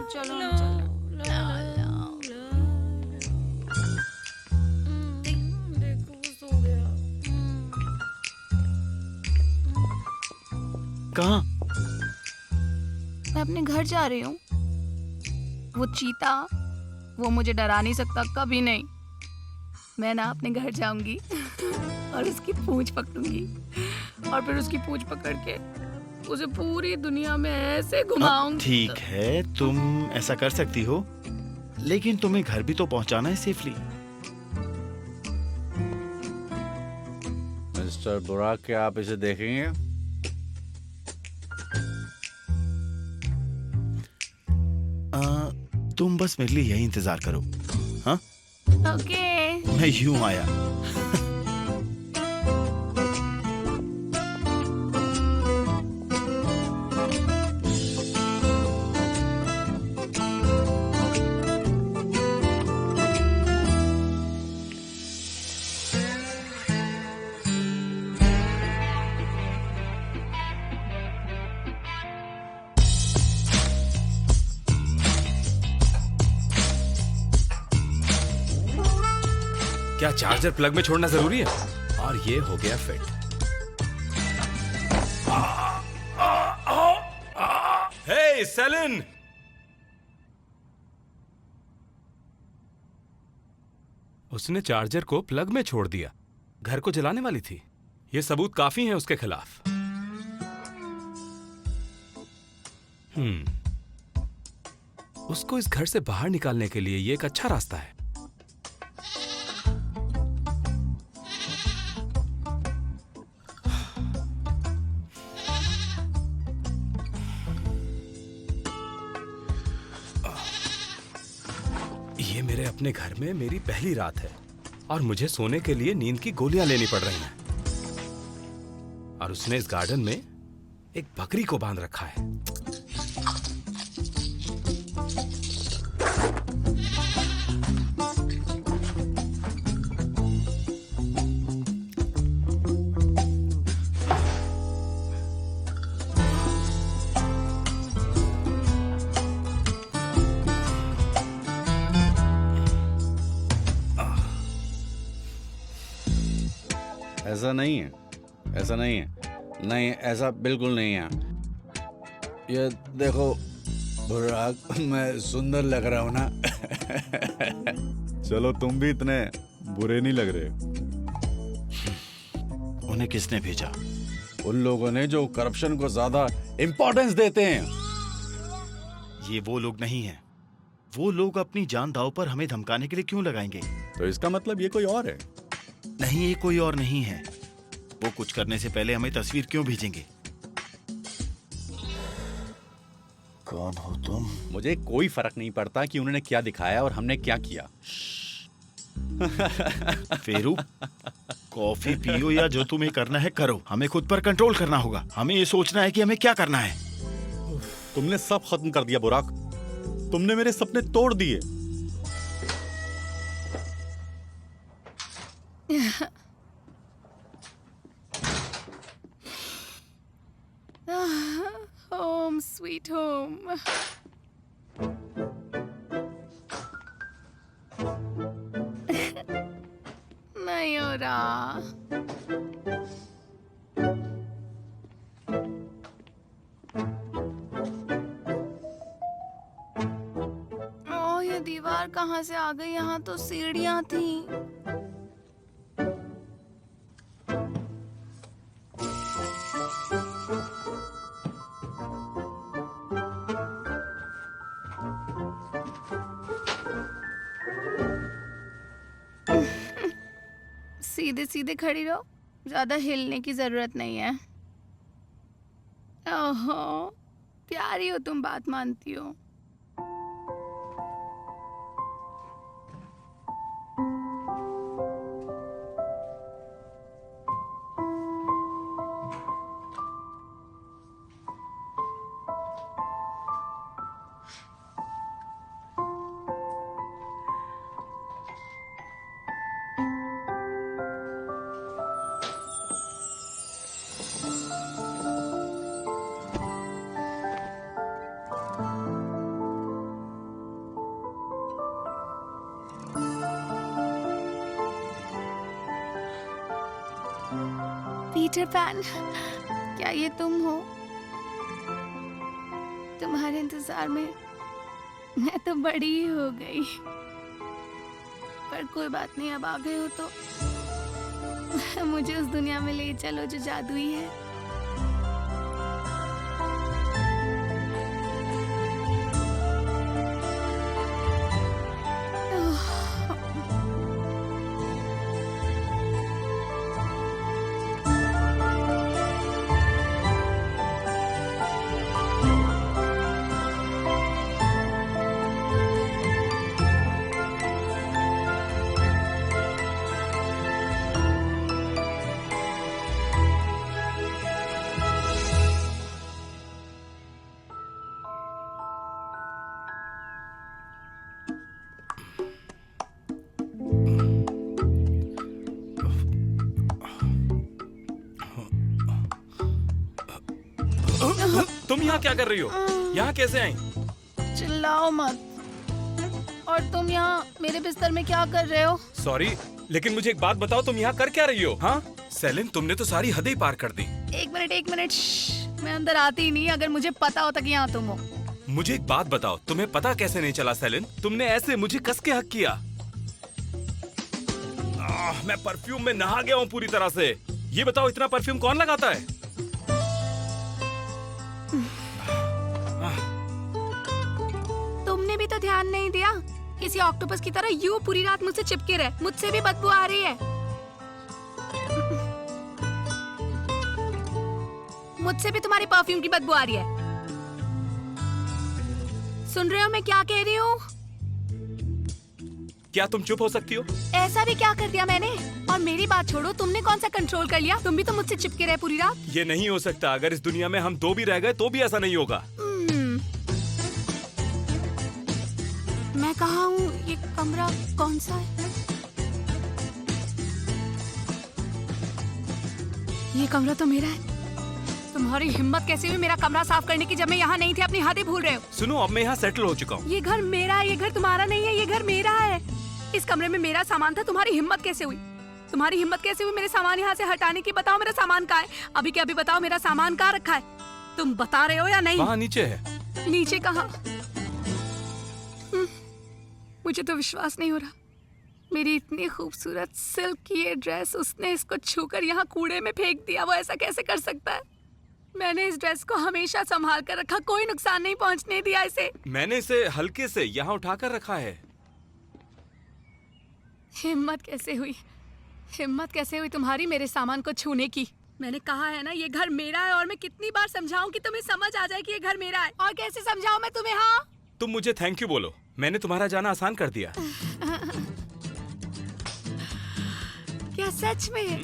Speaker 2: चलो हमें चलना।
Speaker 6: कहाँ?
Speaker 2: मैं अपने घर जा रही हूँ। वो चीता, वो मुझे डरा नहीं सकता, कभी नहीं। मैं ना अपने घर जाऊंगी और उसकी पूंछ पकड़ूंगी और फिर उसकी पूंछ पकड़ के उसे पूरी दुनिया में ऐसे घुमाऊंगी।
Speaker 6: ठीक है, तुम ऐसा कर सकती हो, लेकिन तुम्हें घर भी तो पहुंचाना है सेफली।
Speaker 11: मिस्टर बुराक, क्या आप इसे देखेंगे?
Speaker 6: तुम बस मेरे लिए यही इंतजार करो। हाँ,
Speaker 2: ओके।
Speaker 6: मैं यूं आया।
Speaker 3: क्या चार्जर प्लग में छोड़ना जरूरी है? और ये हो गया फिट। हे सेलिन, उसने चार्जर को प्लग में छोड़ दिया। घर को जलाने वाली थी। ये सबूत काफी है उसके खिलाफ। उसको इस घर से बाहर निकालने के लिए ये एक अच्छा रास्ता है। ये मेरे अपने घर में मेरी पहली रात है और मुझे सोने के लिए नींद की गोलियां लेनी पड़ रही हैं। और उसने इस गार्डन में एक बकरी को बांध रखा है।
Speaker 11: ऐसा नहीं है, ऐसा नहीं है, नहीं ऐसा बिल्कुल नहीं है। ये देखो बुराक, मैं सुंदर लग रहा हूं ना? चलो तुम भी इतने बुरे नहीं लग रहे।
Speaker 6: उन्हें किसने भेजा?
Speaker 11: उन लोगों ने जो करप्शन को ज्यादा इंपॉर्टेंस देते हैं।
Speaker 6: ये वो लोग नहीं हैं। वो लोग अपनी जान दांव पर हमें धमकाने के लिए क्यों लगाएंगे?
Speaker 11: तो इसका मतलब ये कोई और है?
Speaker 6: नहीं, ये कोई और नहीं है। वो कुछ करने से पहले हमें तस्वीर क्यों भेजेंगे? कौन हो तुम?
Speaker 11: मुझे कोई फर्क नहीं पड़ता कि उन्होंने क्या दिखाया और हमने क्या किया।
Speaker 6: फेरू, कॉफी पियो या जो तुम्हें करना है करो। हमें खुद पर कंट्रोल करना होगा। हमें ये सोचना है कि हमें क्या करना है।
Speaker 11: तुमने सब खत्म कर दिया बुराक। तुमने मेरे सपने तोड़ दिए।
Speaker 2: Home, sweet home. नहीं हो रहा। ओह, ये दीवार कहाँ से आ गई? यहाँ तो सीढ़ियाँ थी। सीधे सीधे खड़ी रहो, ज्यादा हिलने की जरूरत नहीं है। ओहो, प्यारी हो तुम, बात मानती हो। पीटर पैन, क्या ये तुम हो? तुम्हारे इंतजार में मैं तो बड़ी ही हो गई, पर कोई बात नहीं, अब आ गए हो तो मुझे उस दुनिया में ले चलो जो जादुई है।
Speaker 3: तुम यहाँ क्या कर रही हो? यहाँ कैसे आई?
Speaker 2: चिल्लाओ मत। और तुम यहाँ मेरे बिस्तर में क्या कर रहे हो?
Speaker 3: सॉरी, लेकिन मुझे एक बात बताओ, तुम यहाँ कर क्या रही हो? हाँ सेलिन, तुमने तो सारी हदें ही पार कर दी।
Speaker 2: एक मिनट, मैं अंदर आती ही नहीं अगर मुझे पता होता कि यहाँ तुम हो।
Speaker 3: मुझे एक बात बताओ, तुम्हें पता कैसे नहीं चला सेलिन? तुमने ऐसे मुझे कस के हक किया। मैं परफ्यूम में नहा गया हूँ पूरी तरह से। ये बताओ, इतना परफ्यूम कौन लगाता है?
Speaker 2: तुमने भी तो ध्यान नहीं दिया। किसी ऑक्टोपस की तरह यूं पूरी रात मुझसे चिपके रहे। मुझसे भी बदबू आ रही है। मुझसे भी तुम्हारे परफ्यूम की बदबू आ रही है। सुन रहे हो मैं क्या कह रही हूँ?
Speaker 3: क्या तुम चुप हो सकती हो?
Speaker 2: ऐसा भी क्या कर दिया मैंने? और मेरी बात छोड़ो, तुमने कौन सा कंट्रोल कर लिया? तुम भी तो मुझसे चिपके रहे पूरी रात।
Speaker 3: ये नहीं हो सकता। अगर इस दुनिया में हम दो भी रह गए तो भी ऐसा नहीं होगा।
Speaker 2: मैं कहाँ हूँ? ये कमरा कौन सा है? ये कमरा तो मेरा है। तुम्हारी हिम्मत कैसे हुई मेरा कमरा साफ करने की, जब मैं यहाँ नहीं थी? अपनी हदें भूल रहे हो।
Speaker 3: सुनो, अब मैं यहाँ सेटल हो चुका हूँ।
Speaker 2: ये घर मेरा है, ये घर तुम्हारा नहीं है। ये घर मेरा है। इस कमरे में मेरा सामान था। तुम्हारी हिम्मत कैसे हुई? तुम्हारी हिम्मत कैसे हुई मेरे सामान यहाँ से हटाने की? बताओ मेरा सामान कहाँ है? अभी के अभी बताओ मेरा सामान कहाँ रखा है? तुम बता रहे हो या नहीं?
Speaker 3: वहाँ नीचे है।
Speaker 2: नीचे कहाँ? मुझे तो विश्वास नहीं हो रहा। मेरी इतनी खूबसूरत सिल्क की ये ड्रेस उसने इसको छूकर यहाँ कूड़े में फेंक दिया। वो ऐसा कैसे कर सकता है? मैंने इस ड्रेस को हमेशा संभाल कर रखा, कोई नुकसान नहीं पहुँचने दिया इसे।
Speaker 3: मैंने इसे हल्के से यहाँ उठाकर रखा है।
Speaker 2: हिम्मत कैसे हुई? हिम्मत कैसे हुई तुम्हारी मेरे सामान को छूने की? मैंने कहा है ना ये घर मेरा है। और मैं कितनी बार समझाऊं कि तुम्हें समझ आ जाए कि ये घर मेरा है? और कैसे समझाऊं मैं तुम्हें? हाँ,
Speaker 3: तुम मुझे थैंक यू बोलो। मैंने तुम्हारा जाना आसान कर दिया।
Speaker 2: क्या सच में?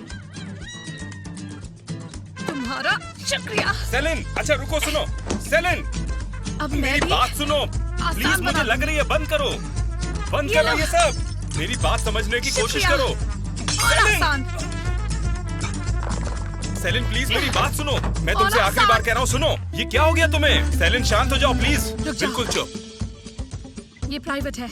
Speaker 2: तुम्हारा शुक्रिया।
Speaker 3: सेलिन, अच्छा रुको, सुनो। सेलिन,
Speaker 2: अब
Speaker 3: मेरी बात सुनो प्लीज। मुझे लग रही है, बंद करो, बंद करो ये सब। मेरी बात समझने की कोशिश करो। सेलिन प्लीज मेरी बात सुनो। मैं तुमसे आखिरी बार कह रहा हूँ, सुनो। ये क्या हो गया तुम्हें? सेलिन शांत हो जाओ प्लीज। बिल्कुल चुप।
Speaker 2: ये प्राइवेट है।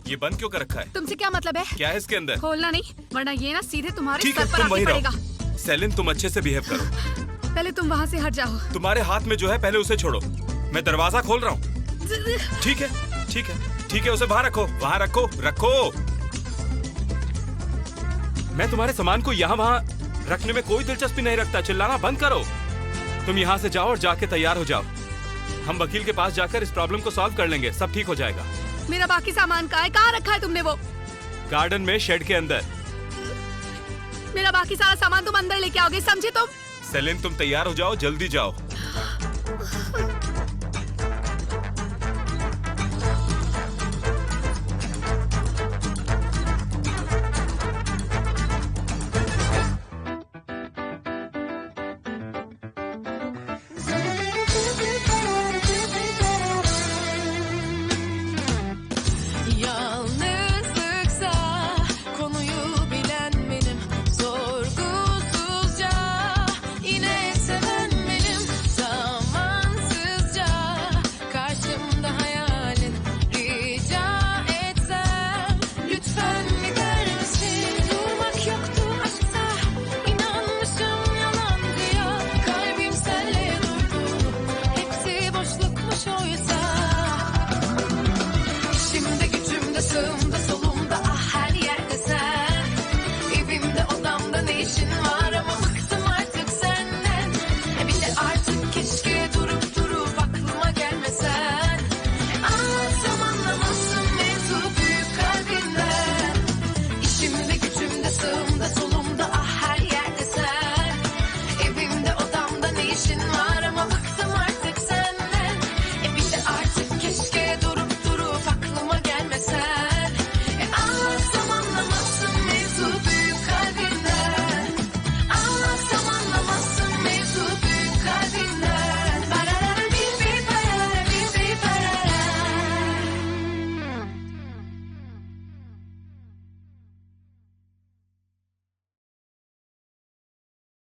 Speaker 3: ये बंद क्यों कर रखा है?
Speaker 2: तुमसे क्या मतलब है?
Speaker 3: क्या है इसके अंदर?
Speaker 2: खोलना नहीं, वरना ये ना सीधे तुम्हारे
Speaker 3: ठीक
Speaker 2: सर
Speaker 3: है,
Speaker 2: पर
Speaker 3: तुम
Speaker 2: आके
Speaker 3: वहीं
Speaker 2: पड़ेगा।
Speaker 3: रहो। सेलिन तुम अच्छे से बिहेव करो।
Speaker 2: पहले तुम वहाँ से हट जाओ।
Speaker 3: तुम्हारे हाथ में जो है पहले उसे छोड़ो। मैं दरवाजा खोल रहा हूँ। ठीक है, ठीक है, ठीक है, उसे बाहर रखो, वहाँ रखो, रखो। मैं तुम्हारे सामान को यहाँ वहाँ रखने में कोई दिलचस्पी नहीं रखता। चिल्लाना बंद करो। तुम यहाँ से जाओ और जाके तैयार हो जाओ। हम वकील के पास जाकर इस प्रॉब्लम को सॉल्व कर लेंगे। सब ठीक हो जाएगा।
Speaker 2: मेरा बाकी सामान कहाँ है? कहाँ रखा है तुमने वो?
Speaker 3: गार्डन में, शेड के अंदर।
Speaker 2: मेरा बाकी सारा सामान तुम अंदर लेके आओगे, समझे तुम?
Speaker 3: सेलिन तुम तैयार हो जाओ, जल्दी जाओ।